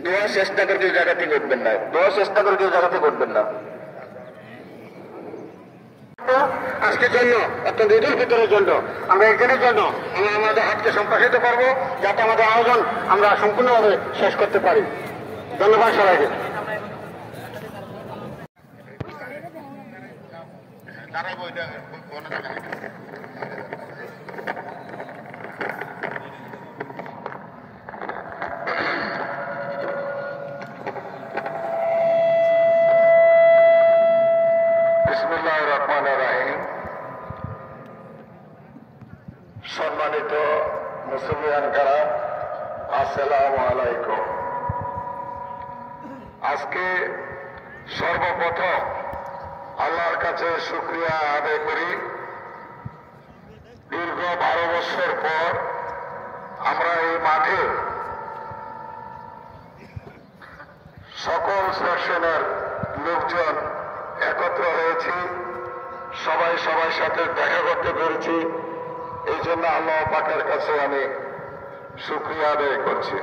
দোয়া চেষ্টা করে কেউ জায়গা থেকে উঠবেন না, আজকের জন্য অত্যন্ত ঈদুল ফিতরের জন্য আমরা একদিনের জন্য আমরা আমাদের হাতকে সম্প্রসারিত করবো, যাতে আমাদের আয়োজন আমরা সম্পূর্ণভাবে শেষ করতে পারি। ধন্যবাদ সবাইকে। বিসমিল্লাহির রহমানির রহিম। সম্মানিত মুসলিয়ান কারাম, আসসালামু আলাইকুম। আজকে সর্বপ্রথম আল্লাহর কাছে শুকরিয়া আদায় করি, দীর্ঘ 12 বছর পর আমরা এই মাঠে সকল সেকশনের লোকজন একত্র হয়েছি, সবাই সবার সাথে দেখা করতে পেরেছি। এই জন্য আল্লাহ পাকের কাছে আমি শুকরিয়া আদায় করছি।